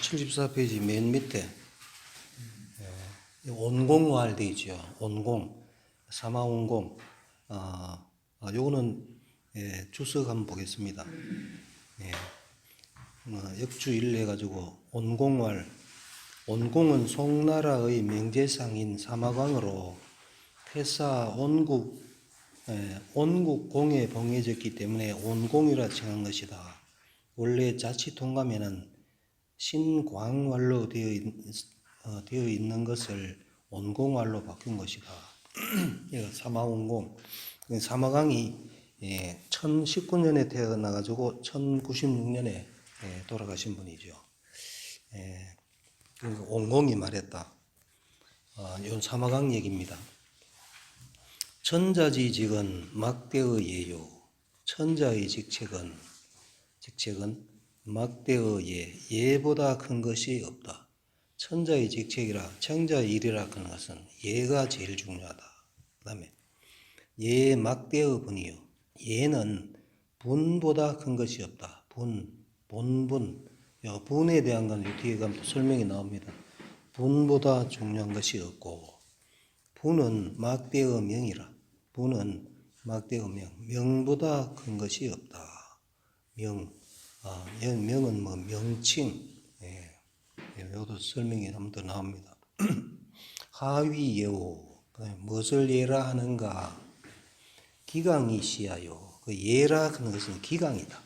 74페이지 맨 밑에 온공화할 돼 있죠. 온공, 사마온공. 요거는 주석 한번 보겠습니다. 역주일 해가지고 온공활. 온공은 송나라의 명제상인 사마광으로 태사 온국공에 봉해졌기 때문에 온공이라 칭한 것이다. 원래 자치통감에는 신광활로 되어 있는 것을 온공활로 바꾼 것이다. 이거 사마온공. 사마광이 1019년에 태어나가지고 1096년에 돌아가신 분이죠. 그래서 온공이 말했다. 이건 사마광 얘기입니다. 천자지직은 막대의 예요. 천자의 직책은 막대의 예보다 큰 것이 없다. 천자의 직책이라 천자의 일이라 하는 것은 예가 제일 중요하다. 그 다음에 예 막대의 분이요. 예는 분보다 큰 것이 없다. 본분. 분에 대한 건 뒤에 가면 설명이 나옵니다. 분보다 중요한 것이 없고, 분은 막대의 명이라. 분은 막대의 명. 명보다 큰 것이 없다. 명은 뭐 명칭. 이것도 설명이 한번 더 나옵니다. 하위 예오. 무엇을 예라 하는가? 기강이 시하요. 그 예라 하는 것은 기강이다.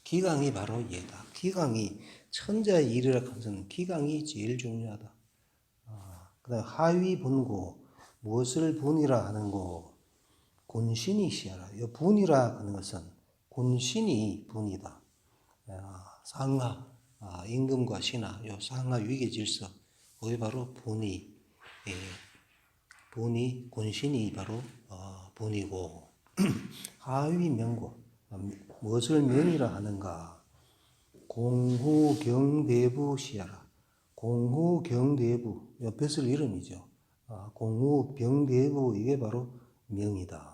기강이 바로 예다. 기강이 천자의 일이라 하는 것은 기강이 제일 중요하다. 그 다음 하위 분고. 무엇을 분이라 하는고? 군신이 시하라. 이 분이라 하는 것은 군신이 분이다. 상하, 임금과 신하, 요 상하 위계 질서, 그게 바로 분이, 군신이 바로 분이고, 하위 명고, 무엇을 명이라 하는가? 공후경대부 시하라. 공후경대부, 뱃을 이름이죠. 공후경대부, 이게 바로 명이다.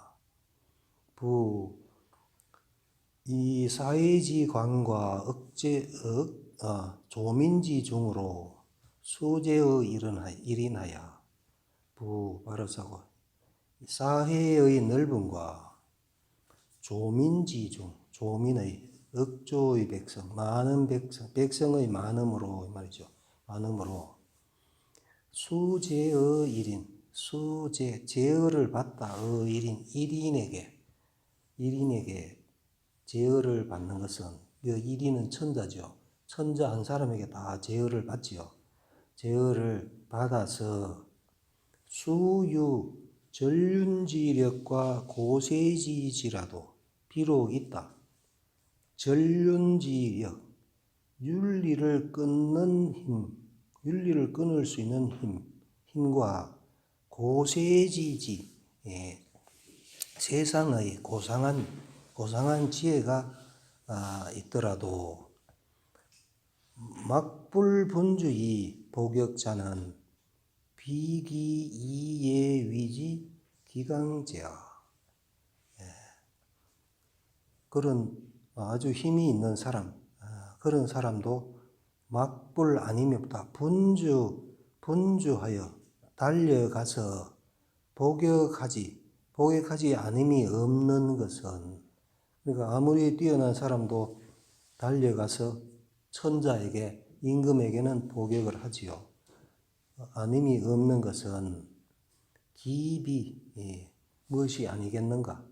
이 사회지관과 조민지 중으로 수제의 일인하여 바로사고 사회의 넓음과 조민지 중 조민의 억조의 백성 많은 백성의 많음으로 말이죠. 많음으로 수제의 일인 제어를 받다의 일인에게 제어를 받는 것은 이 일인은 천자죠. 천자 한 사람에게 다 제어를 받지요. 제어를 받아서 수유 전륜지력과 고세지지라도 비록 있다. 전륜지력, 윤리를 끊는 힘, 윤리를 끊을 수 있는 힘과 고세지지, 세상의 고상한 지혜가 있더라도 막불분주의 복역자는 비기이예위지 기강제야. 그런 아주 힘이 있는 사람, 그런 사람도 막불 아님이 없다. 분주하여 달려가서 복역하지 않음이 없는 것은, 그러니까 아무리 뛰어난 사람도 달려가서 천자에게, 임금에게는 복역을 하지요. 아님이 없는 것은 기비, 무엇이 아니겠는가?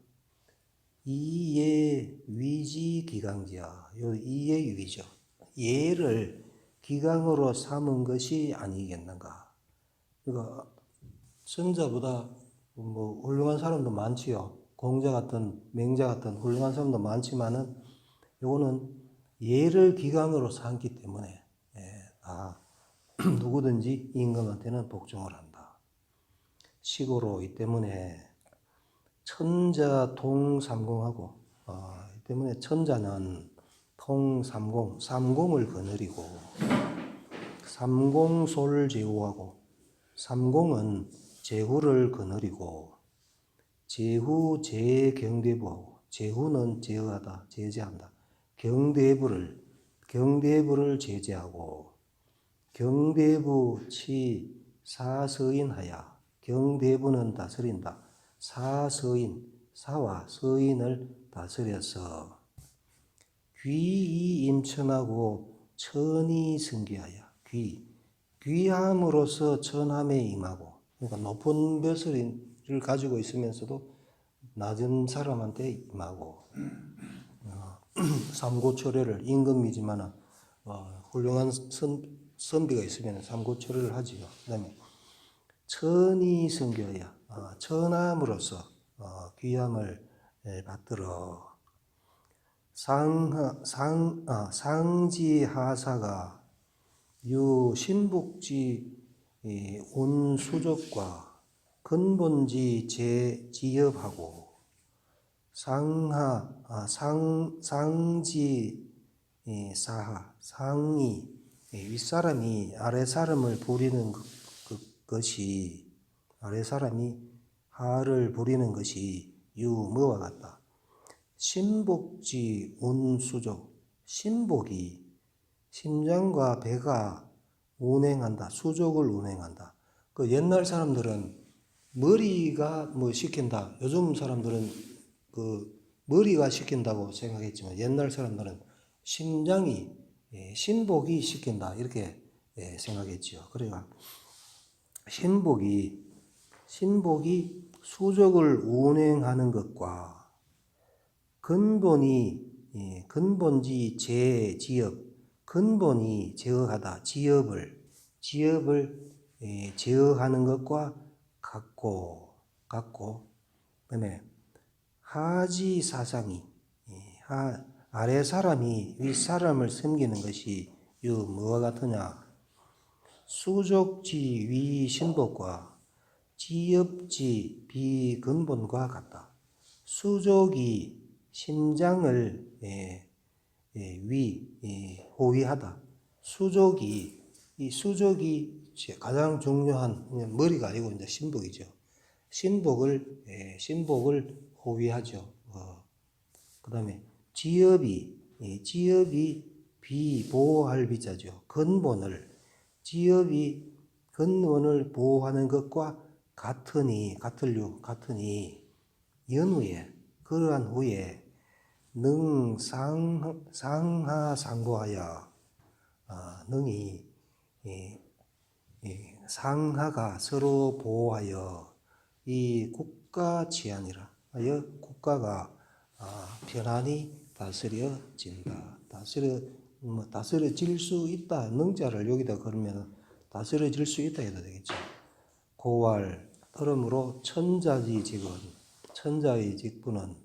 이예 위지 기강지야. 요 이예 위죠. 예를 기강으로 삼은 것이 아니겠는가? 그러니까 천자보다 뭐 훌륭한 사람도 많지요. 공자 같은 맹자 같은 훌륭한 사람도 많지만은 요거는 예를 기강으로 삼기 때문에 누구든지 임금한테는 복종을 한다. 식으로 이 때문에 천자 통삼공하고 이 때문에 천자는 통삼공, 삼공을 거느리고 삼공솔제후하고 삼공은 제후를 거느리고 제후 제경대부하고 제후는 제어하다, 제재한다. 경대부를 제재하고 경대부 치 사서인하야. 경대부는 다스린다. 사서인, 사와 서인을 다스려서 귀이 임천하고 천이 승귀하여. 귀함으로써 천함에 임하고, 그러니까 높은 벼슬을 가지고 있으면서도 낮은 사람한테 임하고, 삼고초려를 임금이지만 훌륭한 선비가 있으면 삼고초려를 하지요. 그다음에 천이 승귀하여. 천함으로써 귀함을 받들어. 상지하사가 유신복지 온수족과 근본지 제지업하고 상지 사하 상이 윗사람이 아랫사람을 부리는 것이 아랫사람이 하를 부리는 것이 유무와 같다. 신복지 운수족. 신복이 심장과 배가 운행한다. 수족을 운행한다. 그 옛날 사람들은 머리가 뭐 시킨다. 요즘 사람들은 그 머리가 시킨다고 생각했지만 옛날 사람들은 심장이 신복이 시킨다 이렇게 생각했지요. 그러니까 신복이 수족을 운행하는 것과 근본지 제지업, 근본이 제어하다. 지업을 제어하는 것과 같고 그다음에 하지 사상이 아래 사람이 윗 사람을 섬기는 것이 뭐와 같으냐? 수족지 위 신복과 지업지 비근본과 같다. 수족이 심장을 호위하다. 수족이 가장 중요한 머리가 아니고 이제 신복이죠. 신복을 호위하죠. 그다음에 지업이 비보호할 비자죠. 지업이 근본을 보호하는 것과 같으니 연후에 그러한 후에 상하상보하여 능이 상하가 서로 보호하여 이 국가 치안이라 하여 국가가 편안히 다스려진다. 다스려질 수 있다. 능자를 여기다 걸으면 다스려질 수 있다 해도 되겠죠. 고활 그러므로 천자의 직분은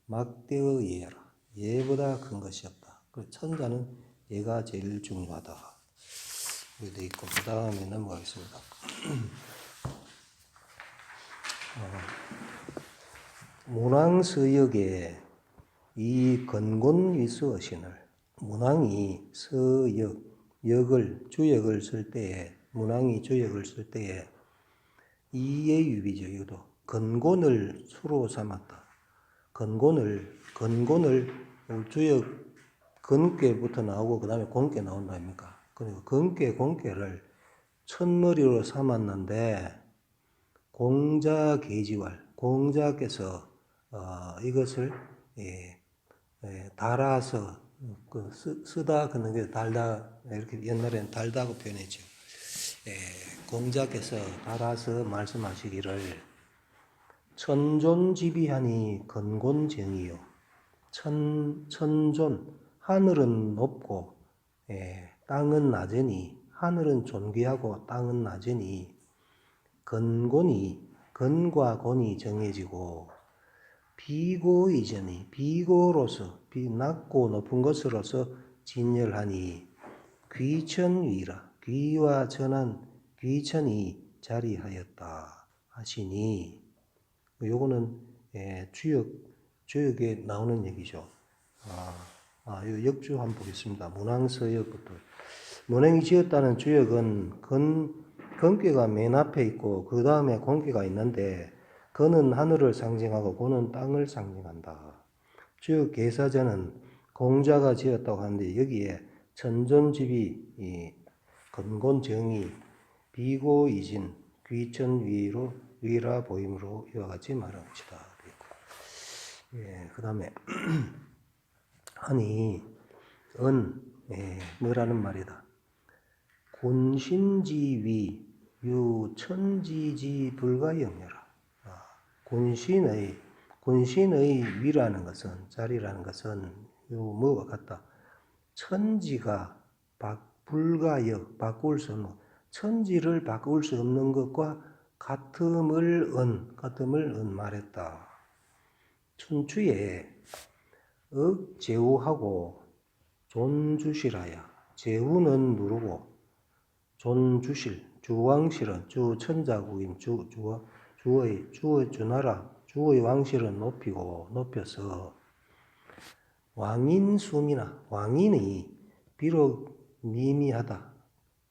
막대의 예라. 예보다 큰 것이 없다. 천자는 예가 제일 중요하다. 여기도 있고 그 다음에 넘어가겠습니다. 문왕서역에 이 건곤위서신을 문왕이 주역을 쓸 때에 문왕이 주역을 쓸 때에 이의 유비죠. 이것도 건곤을 수로 삼았다. 건곤을 주역 건괴부터 나오고 그 다음에 공괴 나온다 아닙니까? 그리고 공괴를 첫머리로 삼았는데 공자께서 이것을 달아서 쓰다 그는 게 달다 이렇게 옛날에는 달다고 표현했죠. 공자께서 달아서 말씀하시기를 천존지비하니 건곤정이요. 천존 하늘은 높고 땅은 낮으니 하늘은 존귀하고 땅은 낮으니 건과 곤이 정해지고 비고이전이 비고로서 낮고 높은 것으로서 진열하니 귀천위라 귀와 천한 귀천이 자리하였다 하시니 요거는 주역에 나오는 얘기죠. 요 역주 한번 보겠습니다. 문왕서역부터. 문왕이 지었다는 주역은 건괴가 맨 앞에 있고 그 다음에 공괴가 있는데 건은 하늘을 상징하고 곤은 땅을 상징한다. 주역 계사전은 공자가 지었다고 하는데 여기에 천존지비 건곤정의 비고이진 귀천위로 위라 보임으로 이와 같이 말합시다. 예, 그 다음에 아니 뭐라는 말이다. 곤신지위 유천지지 불가영여라. 곤신의 위라는 것은 자리라는 것은 뭐와 같다. 천지가 불가역 바꿀 수 없는 천지를 바꿀 수 없는 것과 같음을 말했다. 춘추에 억제우하고 존주시라야. 제우는 누르고 존주실 주왕실은 주천자국인 주의 왕실은 높여서 왕인숭이나 왕인이 비록 미미하다.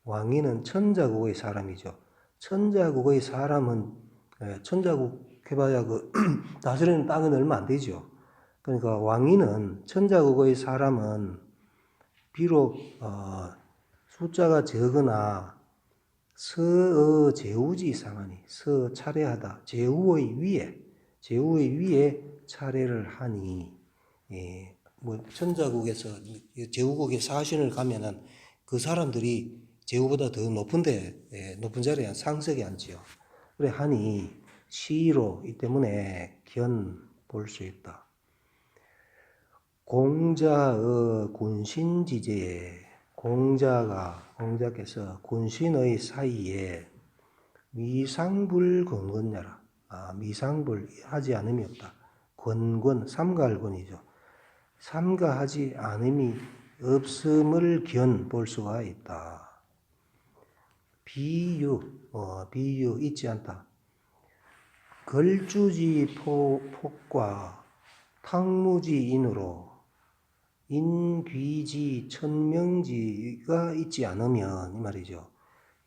왕인은 천자국의 사람이죠. 천자국의 사람은 천자국 해봐야 다스리는 땅은 얼마 안 되죠. 그러니까 왕인은 천자국의 사람은 비록 숫자가 적으나 제우지 상하니 차례하다. 제우의 위에 차례를 하니 천자국에서 제후국의 사신을 가면은 그 사람들이 제후보다 더 높은 자리에 상석에 앉지요. 그래 하니 시로 이 때문에 볼 수 있다. 공자의 군신지제에 공자께서 군신의 사이에 미상불 건건야라. 미상불 하지 않음이 없다. 삼가할권이죠. 삼가하지 않음이 없음을 볼 수가 있다. 비유 있지 않다. 걸주지 폭과 탕무지인으로 인귀지 천명지가 있지 않으면 이 말이죠.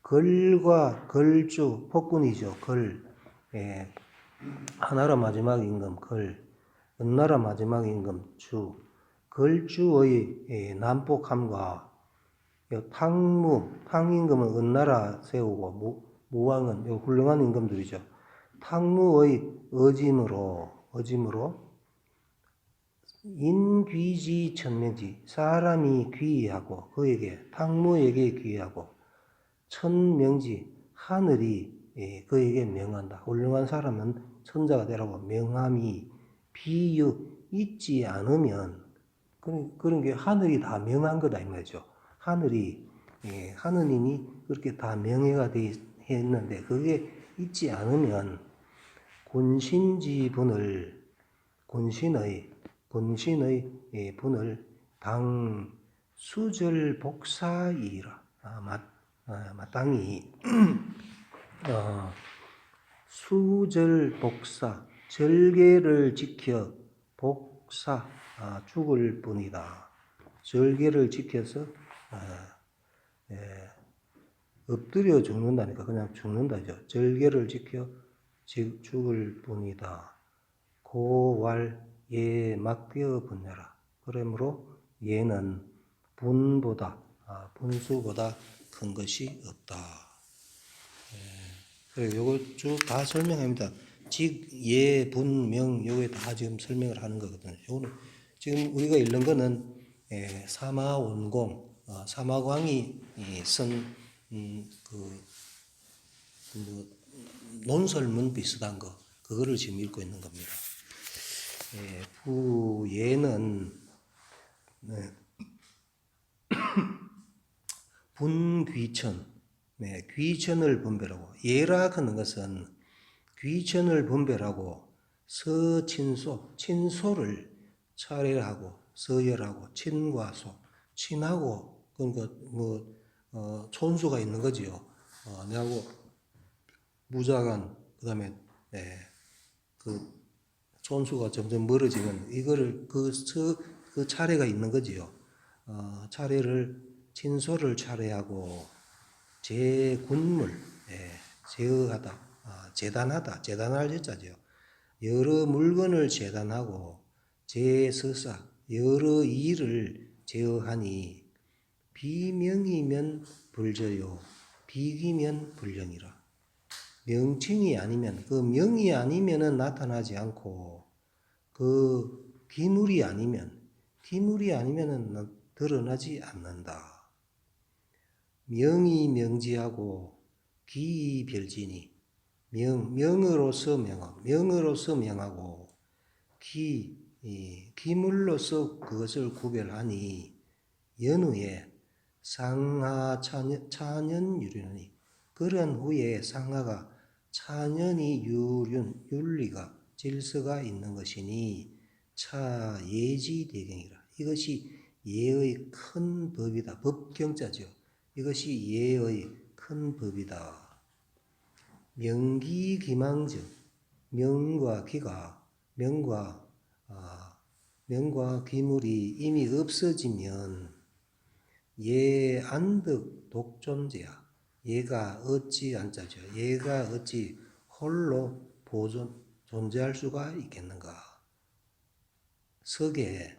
걸과 걸주 폭군이죠. 하나라 마지막 임금 은나라 마지막 임금 걸주의 난폭함과 탕임금은 은나라 세우고 무왕은 훌륭한 임금들이죠. 탕무의 어짐으로 인귀지 천명지 사람이 귀하고 탕무에게 귀하고 천명지 하늘이 그에게 명한다. 훌륭한 사람은 천자가 되라고 명함이 비유 있지 않으면 그런 게 하늘이 다 명한 거다 이 말이죠. 하느님이 그렇게 다 명예가 했는데 그게 있지 않으면 군신의 분을 당 수절복사이라. 마땅히 수절복사 절개를 지켜 복사 죽을 뿐이다. 절개를 지켜서 엎드려 죽는다니까 그냥 죽는다죠. 절개를 지켜 죽을 뿐이다. 고왈 예 막되어 분야라. 그러므로 예는 분수보다 큰 것이 없다. 그래 요거 쭉 다 설명합니다. 직, 예, 분, 명 요게 다 지금 설명을 하는 거거든요. 요거는 지금 우리가 읽는 거는 사마원공 사마광이 쓴 논설문 비슷한 그거를 지금 읽고 있는 겁니다. 부예는 분귀천, 귀천을 분별하고 예라 하는 것은 귀천을 분별하고 친소를 차례하고 서열하고 친과 소, 친하고 그러니까 촌수가 있는 거지요. 내하고 무자간 그다음에 촌수가 점점 멀어지면 이거를 그 차례가 있는 거지요. 친소를 차례하고 제군물 제어하다 재단할 여자죠. 여러 물건을 재단하고 제서사 여러 일을 제어하니 비명이면 불저요. 비기면 불령이라. 명칭이 아니면, 그 명이 아니면은 나타나지 않고, 그 기물이 아니면은 드러나지 않는다. 명이 명지하고 기이 별지니, 명으로서 명하고, 기물로서 그것을 구별하니, 연후에 상하 차년 유륜이, 그런 후에 상하가 차년이 윤리가 질서가 있는 것이니 차 예지 대경이라. 이것이 예의 큰 법이다. 법경자죠. 이것이 예의 큰 법이다. 명기기망즉, 명과 기물이 이미 없어지면 예안득 독존재야. 얘가 어찌 안자죠. 얘가 어찌 홀로 존재할 수가 있겠는가. 석에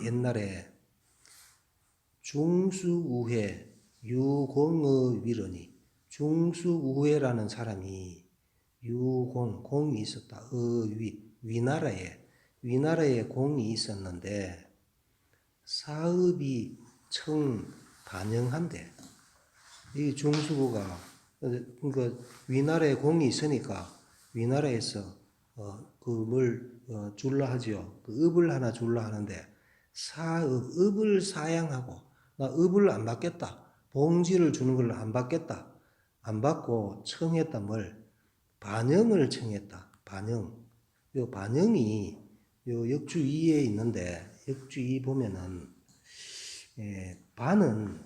옛날에 중수우회 유공의 위러니, 중수우회라는 사람이 공이 있었다. 위나라에 공이 있었는데 사업이 청 반영한대. 이 중수부가 그러니까 위나라에 공이 있으니까 위나라에서 그뭘 줄라 하지요. 그 업을 하나 줄라 하는데 업을 사양하고 나 업을 안 받겠다. 봉지를 주는 걸 안 받겠다. 안 받고 청했다. 뭘 반영을 청했다. 반영. 요 반영이 요 역주 2에 있는데 역주 2 보면은 반은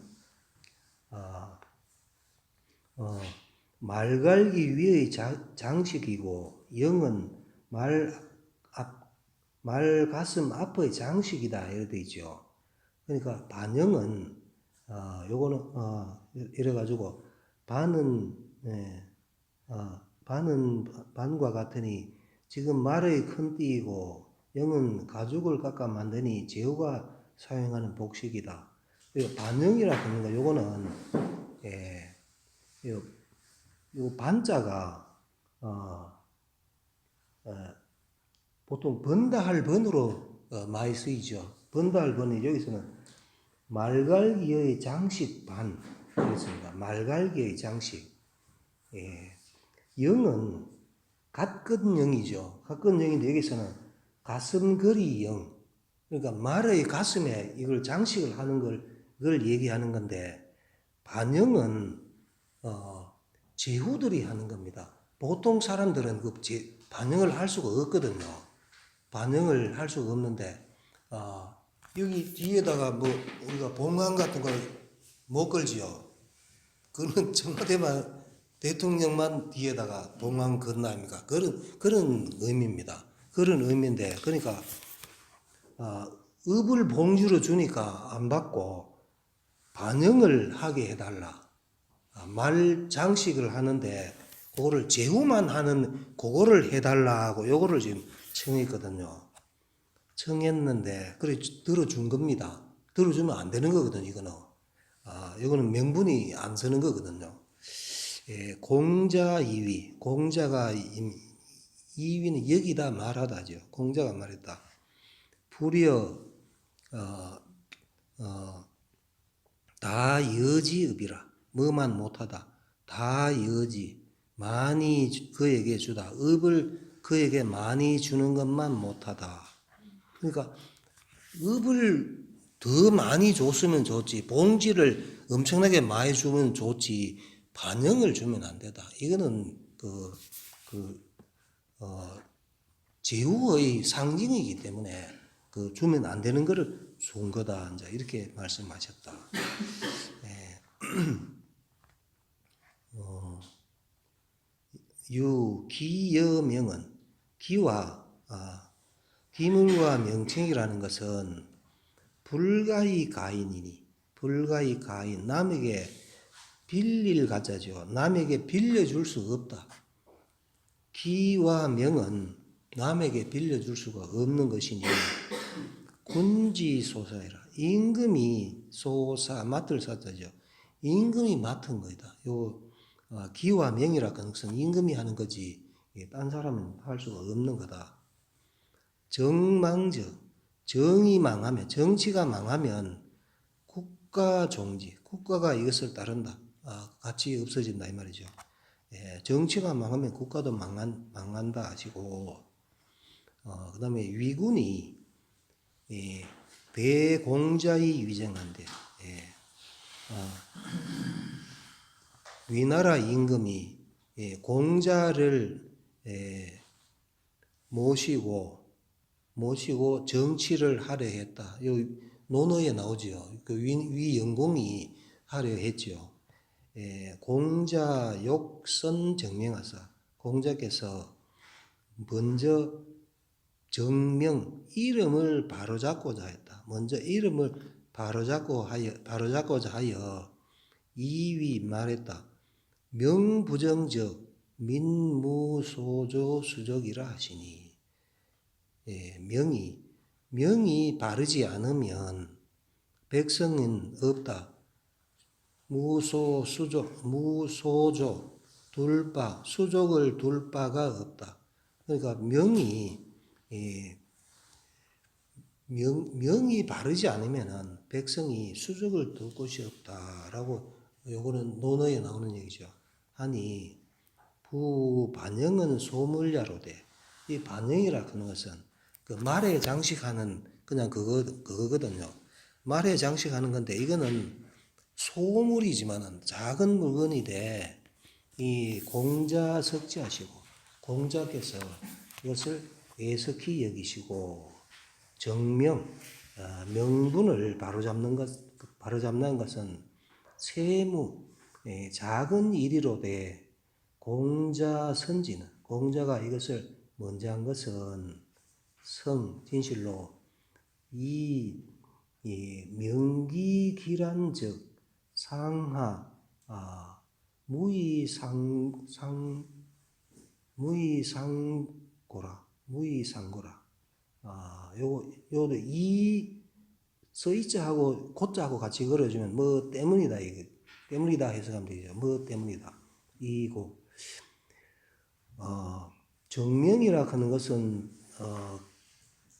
말 갈기 위의 장식이고 영은 말 가슴 앞의 장식이다 이렇게 되어 있죠. 그러니까 반영은 요거는 이래 가지고 반은 반과 같으니 지금 말의 큰 띠이고 영은 가죽을 깎아 만드니 제후가 사용하는 복식이다. 반영이라 하는 거 요거는 요 반자가 보통 번다 할 번으로 많이 쓰이죠. 번다 할 번이 여기서는 말갈기의 장식 반 그렇습니다. 말갈기의 장식. 영은 가끔 영이죠. 가끔 영인데 여기서는 가슴거리 영. 그러니까 말의 가슴에 이걸 장식을 하는 그걸 얘기하는 건데 반영은 제후들이 하는 겁니다. 보통 사람들은 그 반영을 할 수가 없거든요. 반영을 할 수가 없는데 여기 뒤에다가 뭐 우리가 봉황 같은 걸 못 걸지요. 그는 청와대만 대통령만 뒤에다가 봉황 건나 아닙니까? 그런 의미입니다. 그런 의미인데 그러니까 업을 봉지로 주니까 안 받고 반영을 하게 해달라. 말 장식을 하는데 그거를 제후만 하는 그거를 해달라고 요거를 지금 청했거든요. 청했는데 그래 들어준 겁니다. 들어주면 안 되는 거거든요. 이거는 명분이 안 서는 거거든요. 공자 이위, 공자가 이위는 여기다 말하다죠. 공자가 말했다. 불여 다 여지읍이라. 뭐만 못하다. 다 여지. 많이 그에게 주다. 업을 그에게 많이 주는 것만 못하다. 그러니까 업을 더 많이 줬으면 좋지. 봉지를 엄청나게 많이 주면 좋지. 반영을 주면 안 되다. 이거는 제후의 상징이기 때문에 주면 안 되는 거를 준 거다. 이제 이렇게 말씀하셨다. 기여명은 기물과 명칭이라는 것은 불가히 가인이니 불가히 가인 남에게 빌릴 가짜죠. 남에게 빌려줄 수 없다. 기와 명은 남에게 빌려줄 수가 없는 것이니 군지소사이라. 임금이 소사 맡을 사자죠. 임금이 맡은 거다. 기와 명이라는 것은 임금이 하는 거지 딴 사람은 할 수가 없는 거다. 정망저, 정이 망하면, 정치가 망하면 국가 종지, 국가가 이것을 따른다. 같이 없어진다 이 말이죠. 정치가 망하면 국가도 망한다 하시고, 그 다음에 위군이 대공자의 위정한데, 위나라 임금이 공자를 모시고 정치를 하려 했다. 여기 논어에 나오죠. 그 위영공이 하려 했죠. 공자 욕선 정명하사. 공자께서 먼저 정명 이름을 바로잡고자 했다. 먼저 이름을 바로잡고자 하여 이위 말했다. 명부정적 민무소조 수적이라 하시니. 명이 바르지 않으면 백성은 없다. 무소조 수족을 둘 바가 없다. 그러니까 명이 바르지 않으면 백성이 수족을 둘 곳이 없다라고 요거는 논어에 나오는 얘기죠. 하니 부반영은 소물야로되 이 반영이라 하는 것은 그 말에 장식하는 그냥 그거거든요. 말에 장식하는 건데 이거는 소물이지만은 작은 물건이 돼. 이 공자 석지하시고 공자께서 이것을 애석히 여기시고 정명 명분을 바로잡는 것은 세무 작은 일이로되 공자 선지는 공자가 이것을 먼저 한 것은 진실로 이 명기기란적 상하 무의상고라 요도 이 서이자하고 고자하고 같이 걸어주면 뭐 때문이다 이게 때문이다 해석하면 되죠. 뭐 때문이다 이고 정명이라 하는 것은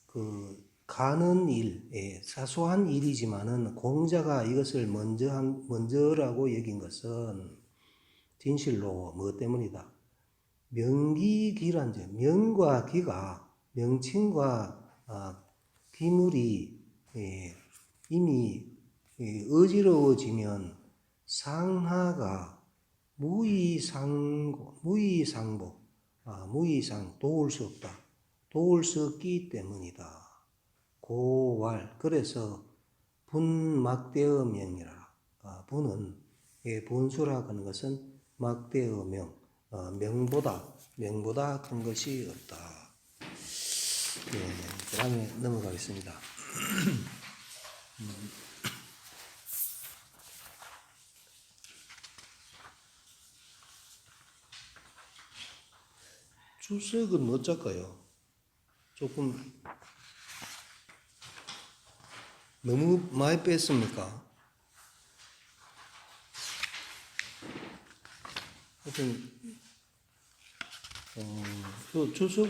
그 가는 일, 사소한 일이지만은 공자가 이것을 먼저라고 여긴 것은 진실로 뭐 때문이다. 명기기란제 명과 기가 명칭과 기물이 이미 어지러워지면 상하가 무의상 도울 수 없다. 도울 수 없기 때문이다. 고왈 그래서 분막대어 명이라. 분은 분수라 하는 것은 막대어 명 명보다 큰 것이 없다. 그 다음에 넘어가겠습니다. 주석은 어쩔까요? 조금 너무 많이 뺐습니까? 하여튼 주석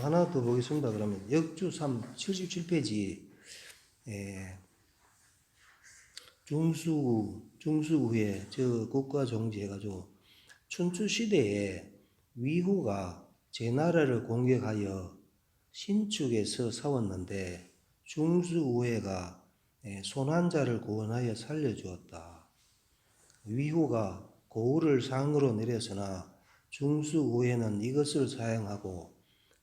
하나 더 보겠습니다. 그러면 역주 3 77페이지 중수후에 저 국가 종지 해가지고 춘추 시대에 위후가 제나라를 공격하여 신축에서 싸웠는데 중수우회가 손환자를 구원하여 살려주었다. 위후가 고을을 상으로 내렸으나 중수우회는 이것을 사용하고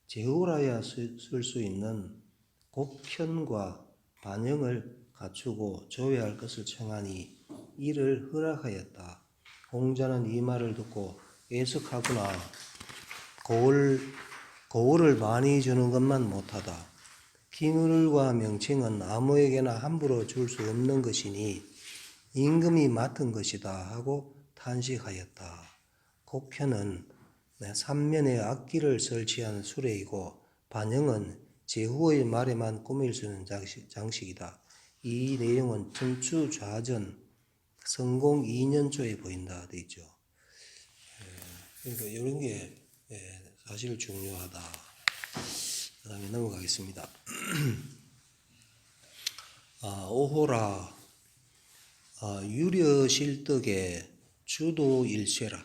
제후라야 쓸 수 있는 곡현과 반영을 갖추고 조회할 것을 청하니 이를 허락하였다. 공자는 이 말을 듣고 애석하구나. 고을을 많이 주는 것만 못하다. 기물과 명칭은 아무에게나 함부로 줄 수 없는 것이니 임금이 맡은 것이다 하고 탄식하였다. 곡편은 삼면에 악기를 설치한 수레이고 반영은 제후의 말에만 꾸밀 수 있는 장식이다. 이 내용은 청추좌전 성공 2년초에 보인다 돼 있죠. 그러니까 이런 게 사실 중요하다. 그 다음에 넘어가겠습니다. 오호라 유려실덕의 주도일세라.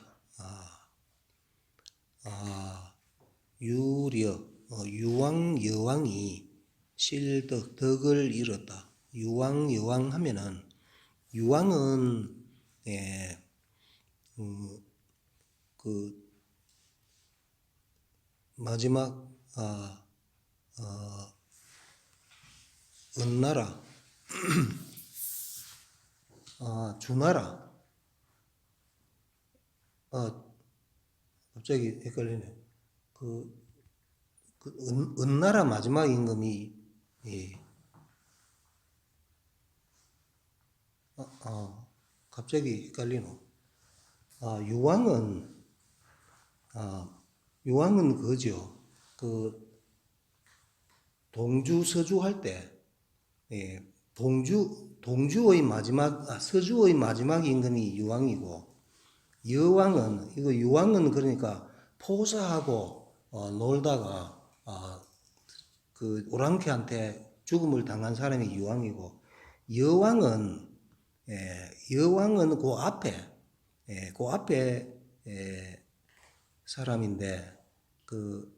유왕 여왕이 실덕 덕을 이뤘다. 유왕 여왕 하면은 유왕은 그 마지막 은나라 주나라 갑자기 헷갈리네. 은나라 마지막 임금이 갑자기 헷갈리노. 유왕은 그죠. 그 동주 서주 할 때 동주의 마지막 서주의 마지막 임금이 유왕이고 유왕은 그러니까 포사하고 놀다가 그 오랑캐한테 죽음을 당한 사람이 유왕이고 여왕은 그 앞에 사람인데 그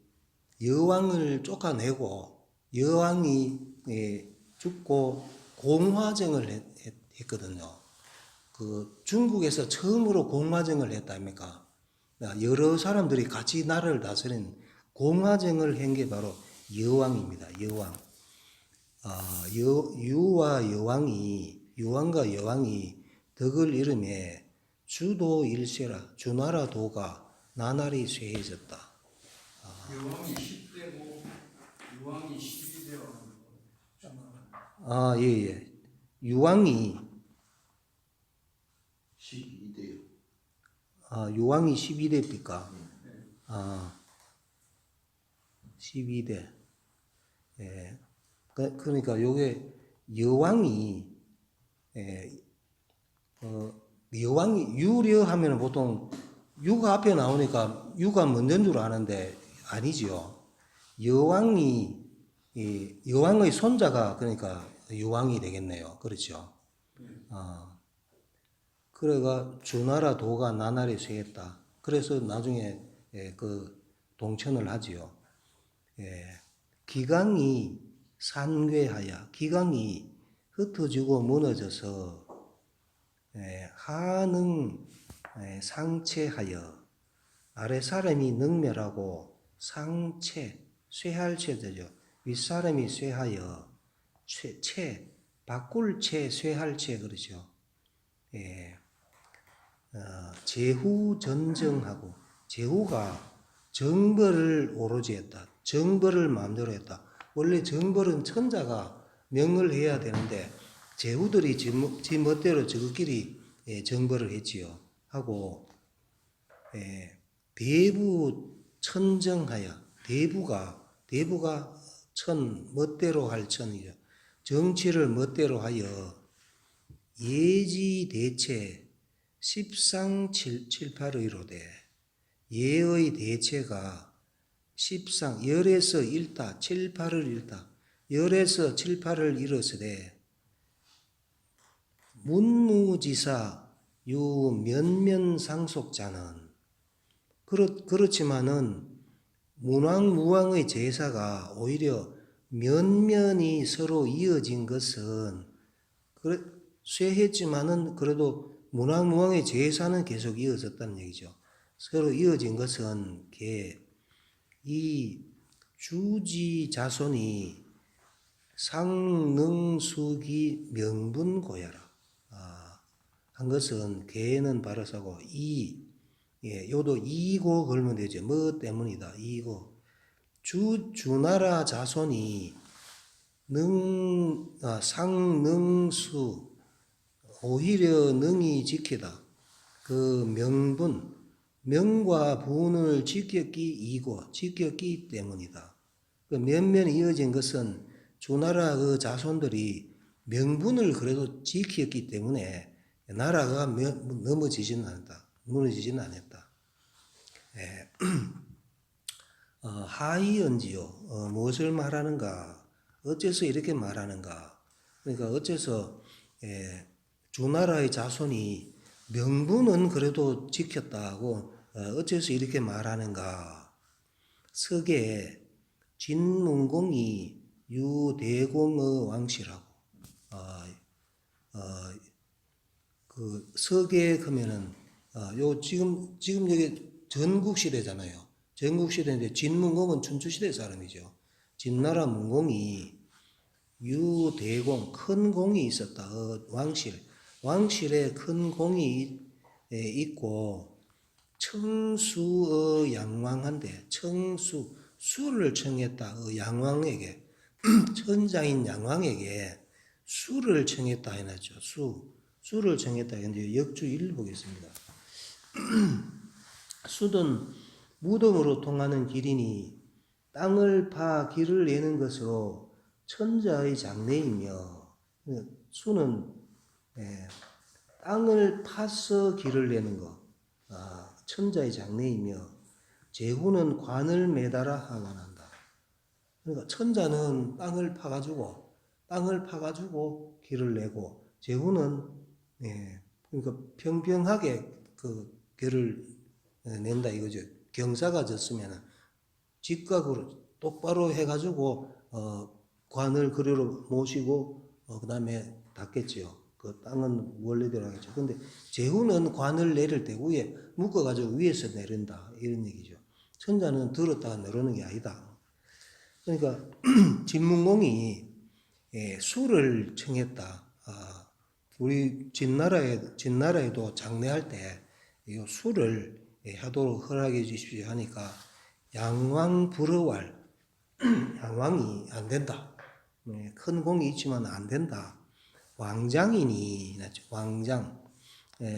여왕을 쫓아내고 여왕이 죽고 공화정을 했거든요. 그 중국에서 처음으로 공화정을 했답니까? 여러 사람들이 같이 나라를 다스린 공화정을 한 게 바로 여왕입니다. 여왕. 유왕과 여왕이 덕을 이름에 주도일세라. 주나라 도가 나날이 쇠해졌다. 여왕이 10대고 유왕이 12대라는 거. 예. 유왕이 12대요. 유왕이 12대입니까? 12대. 예. 그러니까 요게 여왕이 유려 하면 보통 유가 앞에 나오니까 유가 먼저인 줄 아는데 아니지요. 여왕의 손자가 그러니까 유왕이 되겠네요. 그렇죠. 그래가 주나라 도가 나날이 쇠했다. 그래서 나중에 그 동천을 하지요. 기강이 산괴하여 기강이 흩어지고 무너져서 하능 상체하여 아래 사람이 능멸하고 상체 쇠할 체되죠. 윗사람이 쇠하여 바꿀 채 쇠할 채 그러죠. 제후 전정하고 제후가 정벌을 오로지 했다. 정벌을 마음대로 했다. 원래 정벌은 천자가 명을 해야 되는데 제후들이 지 멋대로 저것끼리 정벌을 했지요. 하고 대부 천정하여 대부가 멋대로 할 천이죠. 정치를 멋대로 하여 예지대체 십상칠팔의로되 예의 대체가 십상 열에서 일다 칠팔을 일다 열에서 칠팔을 이뤘으되 문무지사 유 면면상속자는 그렇지만은 문왕무왕의 제사가 오히려 면면이 서로 이어진 것은 쇠했지만은 그래도 문왕무왕의 제사는 계속 이어졌다는 얘기죠. 서로 이어진 것은 이 주지 자손이 상능수기 명분고야라 한 것은 개는 바로서고 요도 이고 걸면 되죠. 뭐 때문이다. 이고 주나라 자손이 상능수 오히려 능이 지키다. 그 명과 분을 지켰기 때문이다. 그 면면이 이어진 것은 주나라 그 자손들이 명분을 그래도 지켰기 때문에 나라가 넘어지지는 않았다. 무너지지는 않았다. 예. 하이언지요. 무엇을 말하는가? 어째서 이렇게 말하는가? 그러니까 어째서 주나라의 자손이 명분은 그래도 지켰다고 어째서 이렇게 말하는가? 서계에 진문공이 유대공의 왕씨라고. 그 서계 그러면은 요 지금 여기 전국 시대잖아요. 전국 시대인데 진문공은 춘추 시대 사람이죠. 진나라 문공이 유대공 큰 공이 있었다. 왕실에 큰 공이 있고 청수의 양왕한데 수를 청했다. 양왕에게 천자인 양왕에게 수를 청했다 해놨죠. 수를 청했다. 이제 역주 1 보겠습니다. 수든 무덤으로 통하는 길이니 땅을 파 길을 내는 것으로 천자의 장래이며, 수는 땅을 파서 길을 내는 것, 천자의 장래이며, 제후는 관을 매달아 하관한다. 그러니까 천자는 땅을 파가지고 길을 내고, 제후는 그러니까 평평하게 그 길을 낸다 이거죠. 경사가 졌으면 직각으로 똑바로 해가지고 관을 그리로 모시고 그다음에 닦겠지요. 그 땅은 원래대로 하겠죠. 근데 제후는 관을 내릴 때 위에 묶어가지고 위에서 내린다 이런 얘기죠. 천자는 들었다가 내려오는 게 아니다. 그러니까 진문공이 수를 청했다. 우리 진나라에도 장례할 때 이 수를 하도록 허락해 주십시오 하니까 양왕 불허왈 양왕이 안 된다. 큰 공이 있지만 안 된다. 왕장이니 왕장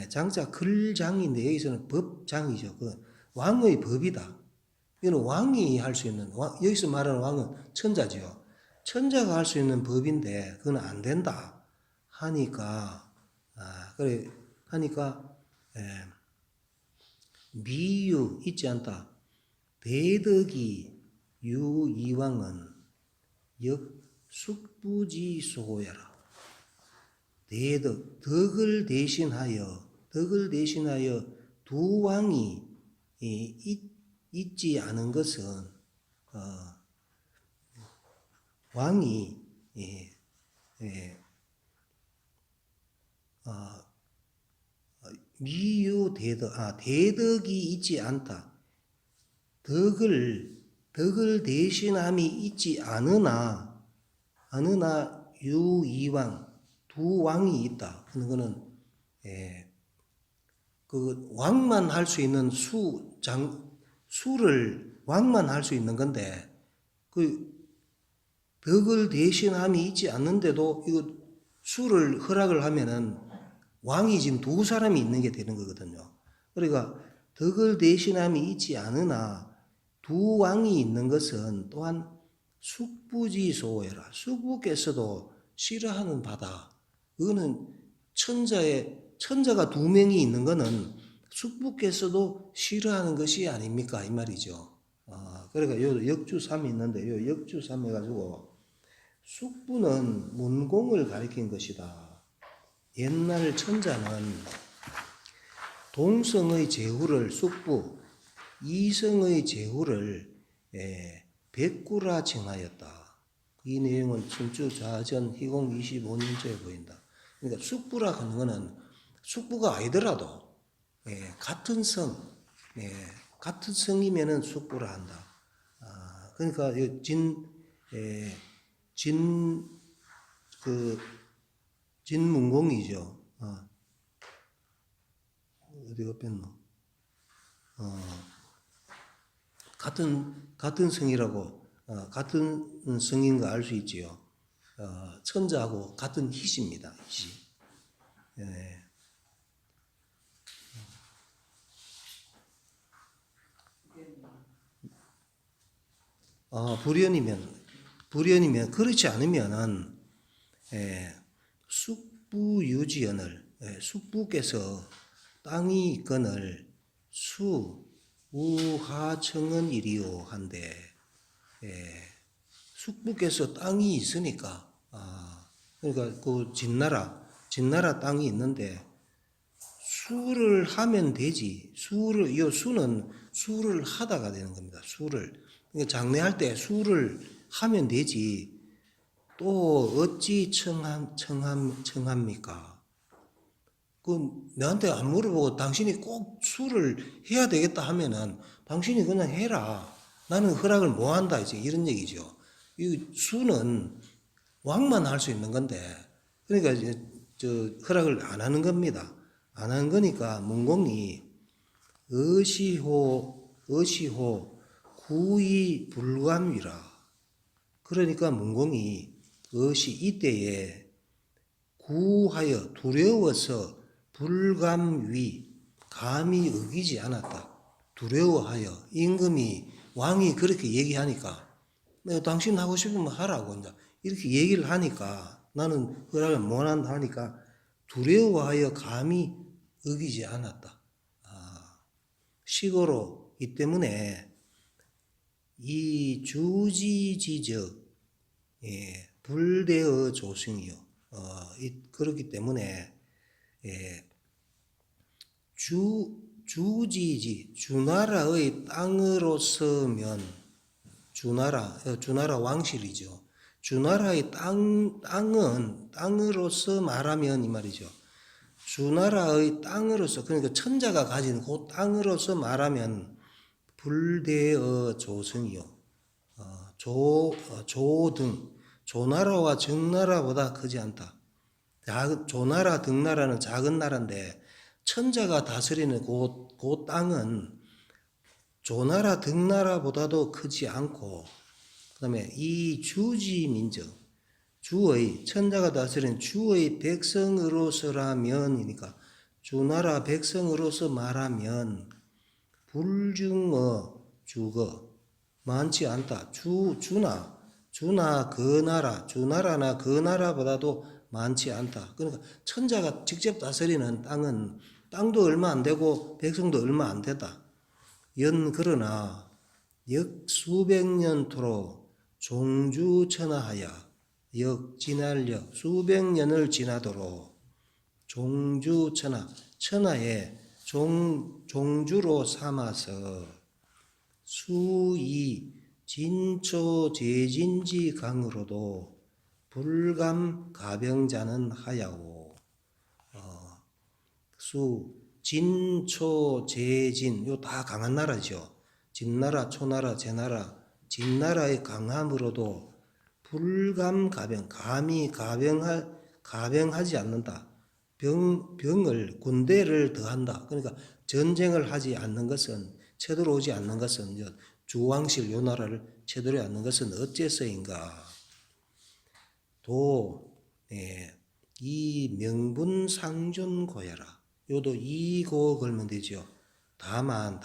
장자 글장인데 여기서는 법장이죠. 그 왕의 법이다. 이는 왕이 할 수 있는 여기서 말하는 왕은 천자지요. 천자가 할 수 있는 법인데 그건 안 된다 하니까 그래 하니까 미유 있지 않다. 대덕이 유이왕은 역숙부지소야라. 대덕 덕을 대신하여 두 왕이 있지 않은 것은 왕이 미유 대덕이 있지 않다. 덕을 대신함이 있지 않으나 유이왕 두 왕이 있다. 그거는 그 왕만 할 수 있는 수를 왕만 할 수 있는 건데 그 덕을 대신함이 있지 않는데도 이거 수를 허락을 하면은 왕이 지금 두 사람이 있는 게 되는 거거든요. 그러니까 덕을 대신함이 있지 않으나 두 왕이 있는 것은 또한 숙부지소해라. 숙부께서도 싫어하는 바다. 그거는 천자가 두 명이 있는 거는 숙부께서도 싫어하는 것이 아닙니까? 이 말이죠. 그러니까 요 역주 3이 있는데 요 역주 3 해가지고 숙부는 문공을 가리킨 것이다. 옛날 천자는 동성의 제후를 숙부, 이성의 제후를 백구라 칭하였다. 이 내용은 춘추 좌전 희공 25년째에 보인다. 그러니까 숙부라 하는 것은 숙부가 아니더라도 같은 성이면은 숙부라 한다. 그러니까 진문공이죠. 어디가 뺐노? 같은 성이라고, 같은 성인 거 알 수 있지요. 천자하고 같은 희입니다. 희. 불연이면 그렇지 않으면은 숙부유지언을 숙부께서 땅이 있거늘 수 우하청은 이리요 한데 숙부께서 땅이 있으니까 그러니까 그 진나라 땅이 있는데 수를 하면 되지. 이 수는 수를 하다가 되는 겁니다. 수를. 그러니까 장례할 때 수를 하면 되지. 또 어찌 청합니까? 그 내한테 안 물어보고 당신이 꼭 수를 해야 되겠다 하면은 당신이 그냥 해라. 나는 허락을 못 한다. 이제 이런 얘기죠. 이 수는 왕만 할 수 있는 건데, 그러니까 이제 허락을 안 하는 겁니다. 안 하는 거니까 문공이 어시호 구이 불감이라. 그러니까 문공이 이때에 구하여 두려워서 불감위 감히 어기지 않았다. 두려워하여 임금이 왕이 그렇게 얘기하니까 당신 하고 싶으면 하라고 이제 이렇게 얘기를 하니까 나는 허락을 못 한다 하니까 두려워하여 감히 어기지 않았다. 식어로 이 때문에 이 주지지적 불대어 조승이요. 그렇기 때문에 주지지 주나라의 땅으로서면 주나라 왕실이죠. 주나라의 땅으로서 말하면 이 말이죠. 주나라의 땅으로서 그러니까 천자가 가진 그 땅으로서 말하면 불대어 조승이요. 조등 조나라와 정나라보다 크지 않다. 조나라 등나라는 작은 나라인데 천자가 다스리는 그 땅은 조나라 등나라보다도 크지 않고 그다음에 이 주지 민족 주의 천자가 다스리는 주의 백성으로서라면이니까 주나라 백성으로서 말하면 불중어 주거 많지 않다. 주나 그 나라 주나라나 그 나라보다도 많지 않다. 그러니까 천자가 직접 다스리는 땅도 얼마 안 되고 백성도 얼마 안 되다. 그러나 수백 년토록 종주천하하여 지날려 수백 년을 지나도록 천하에 종주로 삼아서 수이 진초 제진지 강으로도 불감 가병자는 하야오. 진초 제진 요 다 강한 나라죠. 진나라 초나라 제나라 진나라의 강함으로도 불감 가병 감히 가병하지 않는다. 군대를 더한다. 그러니까 전쟁을 하지 않는 것은 쳐들어오지 않는 것은 주왕실 요 나라를 쳐들어오지 않는 것은 어째서인가? 이 명분상존 고야라. 요도 이고 걸면 되죠. 다만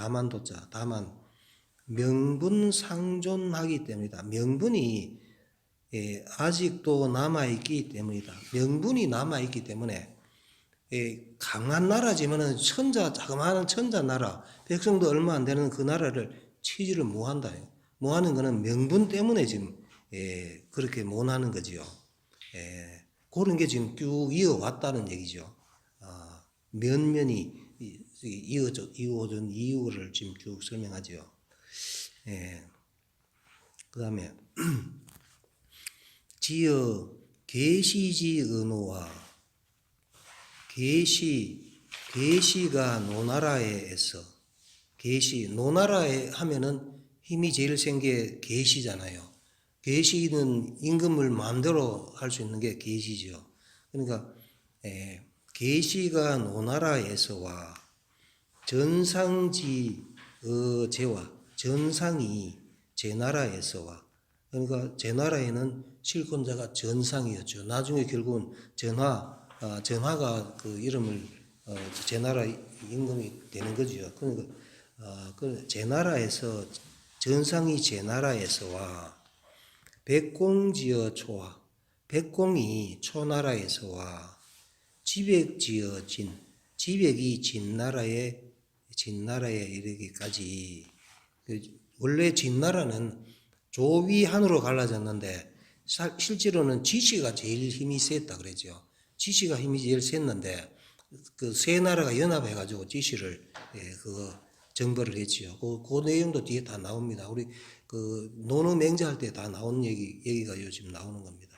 명분상존하기 때문이다. 명분이 아직도 남아있기 때문이다. 명분이 남아있기 때문에 강한 나라지만은 자그마한 천자 나라, 백성도 얼마 안 되는 그 나라를 치지를 못한다. 못하는 거는 명분 때문에 지금 그렇게 못하는 거지요. 그런 게 지금 쭉 이어왔다는 얘기죠. 면면이 이어진 이유를 지금 쭉 설명하죠. 그 다음에 지어 계시지 은호와 계시가 노나라에서 노나라에 하면은 힘이 제일 센 게 계시잖아요. 계시는 임금을 마음대로 할 수 있는 게 계시죠. 그러니까 계시가 노나라에서와 전상지 제와 전상이 제나라에서와 그러니까 제나라에는 실권자가 전상이었죠. 나중에 결국은 전하가 그 이름을 제나라 임금이 되는 거죠. 그러니까 그 제나라에서 전상이 제나라에서와 백공지어 초와 백공이 초나라에서와 지백지어진 지백이 진나라에 이르기까지 원래 진나라는 조위한으로 갈라졌는데 실제로는 지시가 제일 힘이 셌다 그러죠. 지시가 힘이 제일 셌는데 그 세 나라가 연합해가지고 지시를 그거 정벌을 했지요. 그 내용도 뒤에 다 나옵니다. 우리 그 논어 맹자할 때 다 나온 얘기가 요즘 나오는 겁니다.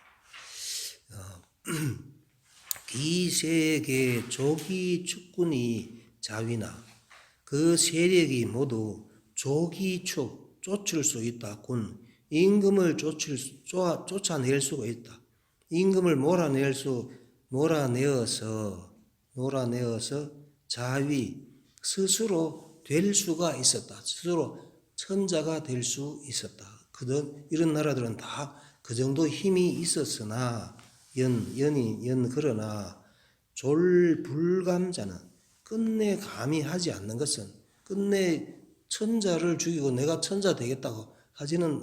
기세계 조기 축군이 자위나 그 세력이 모두 조기축 쫓을 수 있다. 군 임금을 쫓아낼 수가 있다. 임금을 몰아내어서 자위 스스로 될 수가 있었다. 스스로 천자가 될 수 있었다. 이런 나라들은 다 그 정도 힘이 있었으나 그러나 졸불감자는 끝내 감히 하지 않는 것은 끝내 천자를 죽이고 내가 천자 되겠다고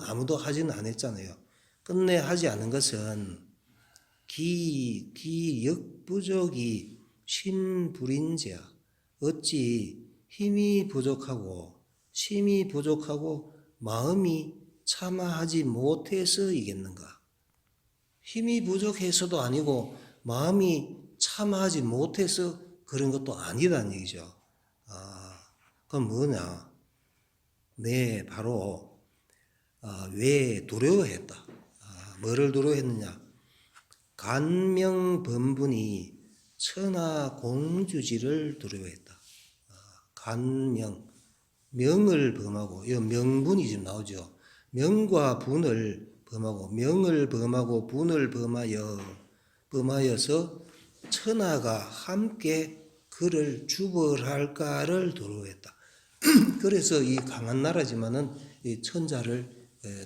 아무도 하지는 않았잖아요. 끝내 하지 않은 것은 역부족이 신불인자 어찌 힘이 부족하고 심이 부족하고 마음이 참아하지 못해서이겠는가. 힘이 부족해서도 아니고 마음이 참아하지 못해서 그런 것도 아니다는 얘기죠. 그건 뭐냐? 바로 왜 두려워했다. 뭐를 두려워했느냐? 간명범분이 천하공주지를 두려워했다. 명을 범하고, 이 명분이 지금 나오죠. 명과 분을 범하고, 명을 범하고 분을 범하여서 천하가 함께 그를 주벌할까를 두려워했다. 그래서 이 강한 나라지만은 이 천자를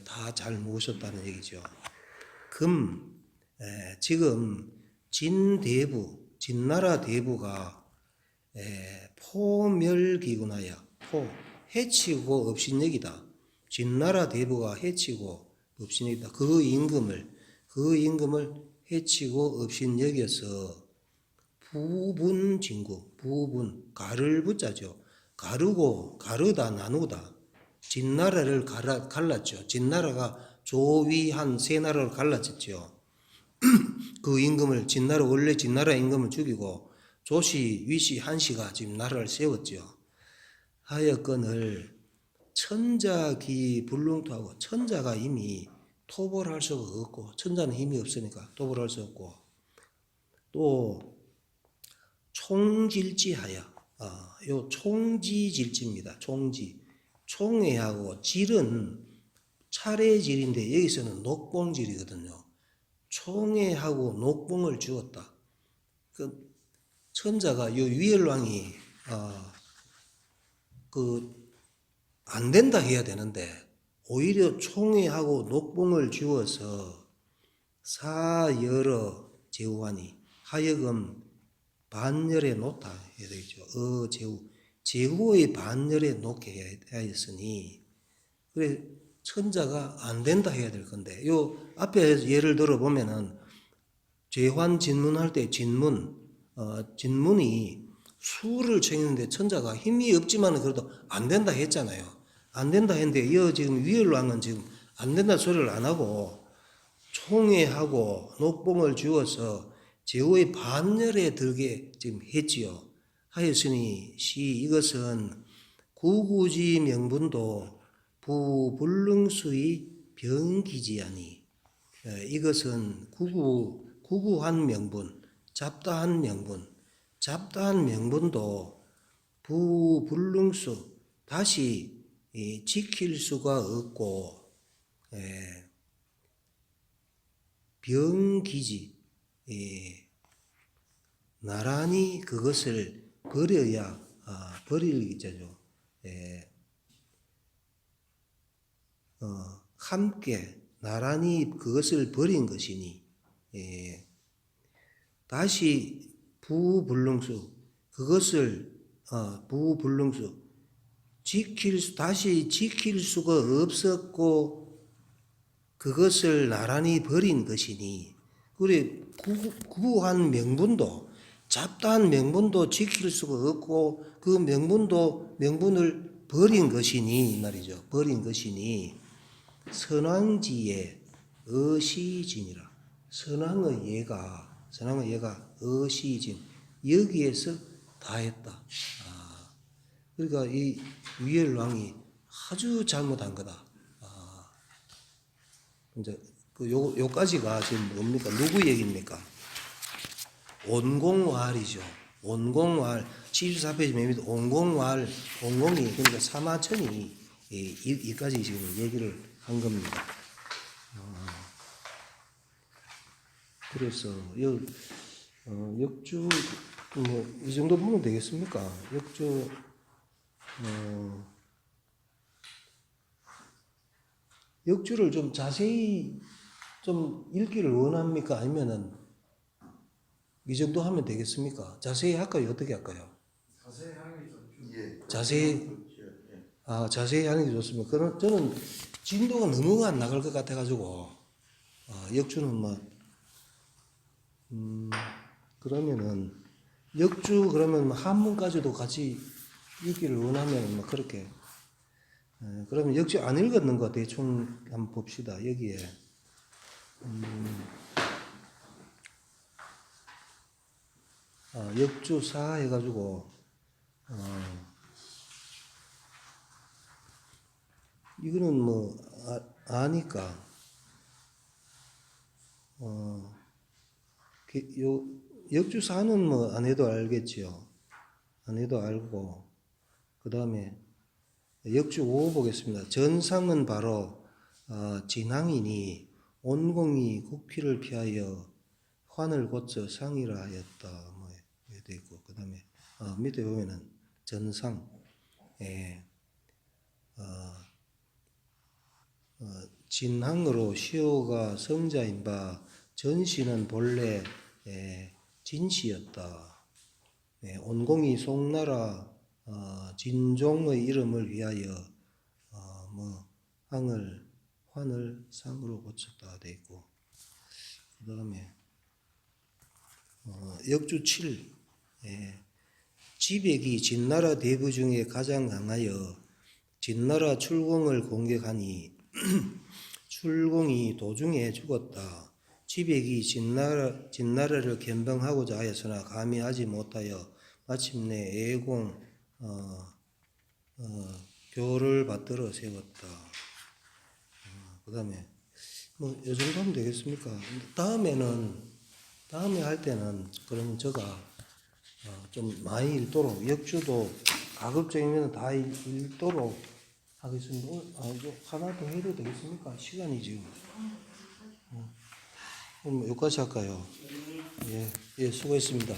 다 잘 모셨다는 얘기죠. 지금 진나라 대부가 포멸기군하여 해치고 업신여기다. 진나라 대부가 해치고 업신여기다. 그 임금을 해치고 업신여겨서 부분 가를 붙자죠. 가르다 나누다. 진나라를 갈랐죠. 진나라가 조위한 세 나라로 갈라졌죠. 그 임금을 원래 진나라 임금을 죽이고 조씨, 위씨, 한씨가 지금 나라를 세웠죠. 하여건을 천자기 불능토하고 천자가 이미 토벌할 수가 없고 천자는 힘이 없으니까 토벌할 수 없고 또 총질지하여 요 총지질지입니다. 총회하고 질은 차례질인데 여기서는 녹봉질이거든요. 총회하고 녹봉을 주었다. 그 천자가 요 위엘왕이 안 된다 해야 되는데 오히려 총회하고 녹봉을 주어서 사여러 제후하니 하여금 반열에 놓다 해야 되겠죠. 제후의 반열에 놓게 하였으니 그래 천자가 안 된다 해야 될 건데 요 앞에 예를 들어 보면은 제환 진문할 때 진문이 수를 청했는데 천자가 힘이 없지만 그래도 안 된다 했잖아요. 안 된다 했는데 지금 위엘왕은 지금 안 된다 소리를 안 하고 총회하고 녹봉을 주어서 제후의 반열에 들게 지금 했지요. 하였으니 이것은 구구지 명분도 부불능수의 병기지하니 이것은 구구한 명분, 잡다한 명분도 부불능수 다시 지킬 수가 없고 병기지 나란히 그것을 버려야 버릴 기자죠. 함께 나란히 그것을 버린 것이니 다시 그것을 다시 지킬 수가 없었고 그것을 나란히 버린 것이니 그래 구한 명분도 잡다한 명분도 지킬 수가 없고 그 명분을 버린 것이니 이 말이죠. 버린 것이니 선왕지의 어시진이라. 선왕의 예가 어시진 여기에서 다했다. 그러니까 이 위엘 왕이 아주 잘못한 거다. 이제 요까지가 지금 뭡니까? 누구 얘기입니까? 온공왈이죠. 온공왈 74페이지 맨 밑에 온공왈 온공이 그러니까 사마천이 이까지 지금 얘기를 한 겁니다. 그래서 역주 뭐 이 정도 보면 되겠습니까? 역주 역주를 좀 자세히 좀 읽기를 원합니까? 아니면은 이 정도 하면 되겠습니까? 자세히 할까요? 어떻게 할까요? 자세히 하는 게 좋죠. 예. 자세히 하는 게 좋습니다. 그럼 저는 진도가 너무 안 나갈 것 같아가지고 역주는 뭐 그러면은 역주 그러면 한문까지도 같이 읽기를 원하면 뭐 그렇게 그러면 역주 안 읽었는 거 대충 한번 봅시다. 여기에 역주 4 해가지고 이거는 뭐 아니까 역주 4는 뭐 안 해도 알겠지요. 안 해도 알고 그 다음에 역주 5 보겠습니다. 전상은 바로 진항이니 온공이 국피를 피하여 환을 고쳐 상이라 하였다. 뭐 이렇게 있고 그 다음에 밑에 보면은 전상 진항으로 시호가 성자인 바 전씨는 본래 진씨였다. 온공이 송나라 진종의 이름을 위하여 뭐 환을 상으로 고쳤다 돼 있고 그 다음에 역주 7 지백이 진나라 대부 중에 가장 강하여 진나라 출공을 공격하니 출공이 도중에 죽었다. 지백이 진나라를 견병하고자 하였으나 감히 하지 못하여 마침내 애공 교를 받들어 세웠다. 그 다음에 뭐 이 정도 하면 되겠습니까? 다음에 할 때는 그러면 제가 좀 많이 읽도록 역주도 가급적이면 다 읽도록 하겠습니다. 이거 하나 더 해도 되겠습니까? 시간이 지금. 그럼 여기까지 할까요? 예, 수고했습니다.